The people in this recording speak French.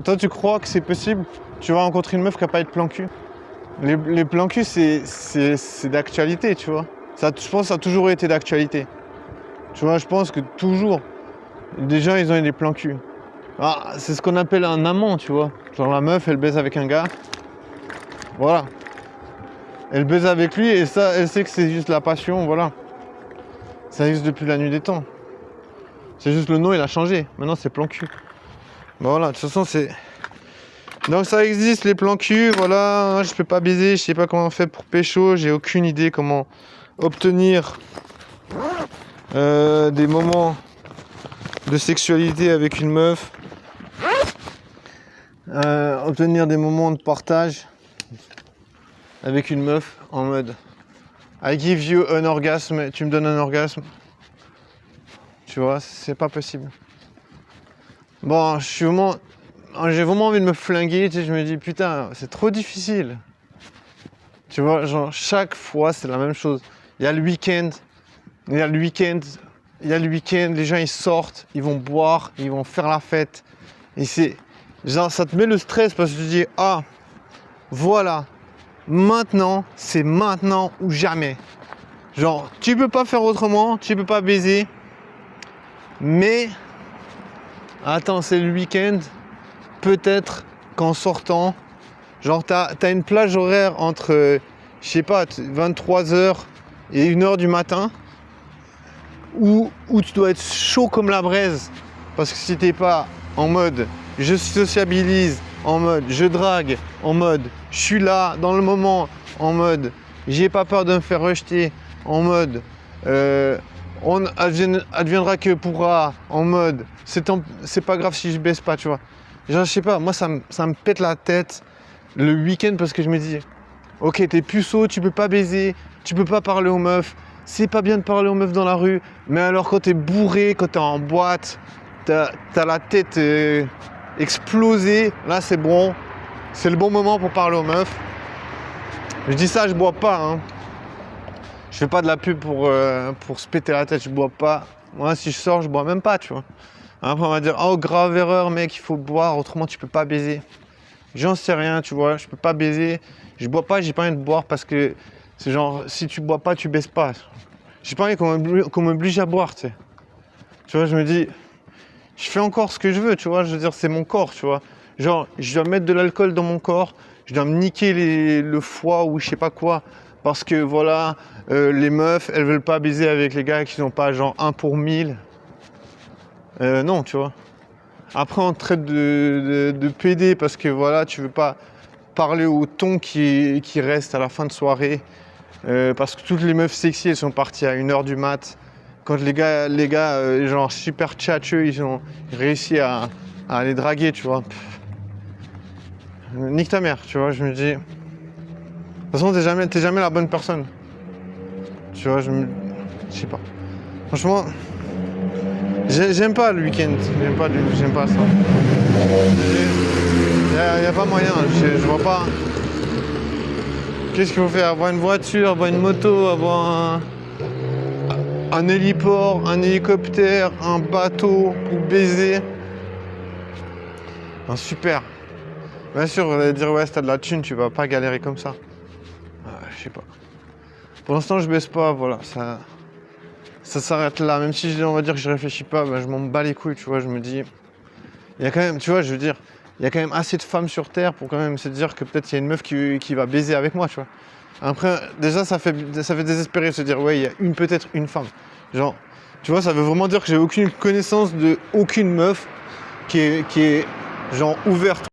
Toi, tu crois que c'est possible? Tu vas rencontrer une meuf qui n'a pas de plan cul? Les plans cul, c'est d'actualité, tu vois. Ça, je pense que ça a toujours été d'actualité. Tu vois, je pense que toujours, des gens, ils ont eu des plans cul. Ah, c'est ce qu'on appelle un amant, tu vois. Genre la meuf, elle baise avec un gars. Voilà. Elle baise avec lui et ça, elle sait que c'est juste la passion, voilà. Ça existe depuis la nuit des temps. C'est juste le nom, il a changé. Maintenant, c'est plan cul. Bon, voilà, de toute façon, c'est... Donc ça existe, les plans cul, voilà. Je peux pas baiser, je sais pas comment on fait pour pécho. J'ai aucune idée comment obtenir des moments de sexualité avec une meuf. Obtenir des moments de partage avec une meuf en mode I give you an orgasme, tu me donnes un orgasme. Tu vois, c'est pas possible. Bon, j'ai vraiment envie de me flinguer, tu sais, je me dis putain, c'est trop difficile. Tu vois, genre chaque fois c'est la même chose. Il y a le week-end, il y a le week-end, il y a le week-end, les gens ils sortent, ils vont boire, ils vont faire la fête. Et c'est genre ça te met le stress parce que tu te dis ah voilà, maintenant, c'est maintenant ou jamais. Genre, tu peux pas faire autrement, tu peux pas baiser, mais attends, c'est le week-end, peut-être qu'en sortant, genre t'as une plage horaire entre, je sais pas, 23h et 1h du matin, où tu dois être chaud comme la braise, parce que si t'es pas en mode je sociabilise, en mode je drague, en mode je suis là dans le moment, en mode j'ai pas peur de me faire rejeter, en mode on adviendra que pourra, en mode c'est pas grave si je baisse pas, tu vois. Genre je sais pas, moi ça me pète la tête le week-end parce que je me dis ok, t'es puceau, tu peux pas baiser, tu peux pas parler aux meufs, c'est pas bien de parler aux meufs dans la rue, mais alors quand t'es bourré, quand t'es en boîte, t'as la tête explosée, là c'est bon, c'est le bon moment pour parler aux meufs. Je dis ça, je bois pas, hein. Je fais pas de la pub pour se péter la tête, je bois pas. Moi si je sors, je bois même pas, tu vois. Après on va dire, oh grave erreur mec, il faut boire, autrement tu peux pas baiser. J'en sais rien, tu vois, je peux pas baiser, je bois pas, j'ai pas envie de boire parce que c'est genre, si tu bois pas, tu baises pas. J'ai pas envie qu'on m'oblige à boire, tu sais. Tu vois, je me dis, je fais encore ce que je veux, tu vois, je veux dire, c'est mon corps, tu vois. Genre, je dois mettre de l'alcool dans mon corps, je dois me niquer le foie ou je sais pas quoi, parce que voilà, les meufs, elles veulent pas baiser avec les gars qui n'ont pas genre 1 pour 1000. Non, tu vois. Après, on te traite de PD parce que voilà, tu veux pas parler au ton qui reste à la fin de soirée. Parce que toutes les meufs sexy, elles sont parties à 1h du mat. Quand les gars genre super tchatcheux, ils ont réussi à les draguer, tu vois. Nique ta mère, tu vois, je me dis. De toute façon, t'es jamais la bonne personne. Tu vois, je sais pas. Franchement, j'aime pas le week-end. J'aime pas ça. Y a pas moyen, je vois pas. Qu'est-ce qu'il faut faire? Avoir une voiture, avoir une moto, avoir un héliport, un hélicoptère, un bateau pour baiser. Ah, super. Bien sûr, vous allez dire ouais, si t'as de la thune, tu vas pas galérer comme ça. Je sais pas. Pour l'instant, je baisse pas, voilà. Ça s'arrête là. Même si on va dire que je réfléchis pas, ben, je m'en bats les couilles, tu vois. Je me dis, il y a quand même, tu vois, je veux dire, il y a quand même assez de femmes sur Terre pour quand même se dire que peut-être il y a une meuf qui va baiser avec moi, tu vois. Après, déjà, ça fait désespérer de se dire, ouais, il y a peut-être une femme. Genre, tu vois, ça veut vraiment dire que j'ai aucune connaissance de aucune meuf qui est genre ouverte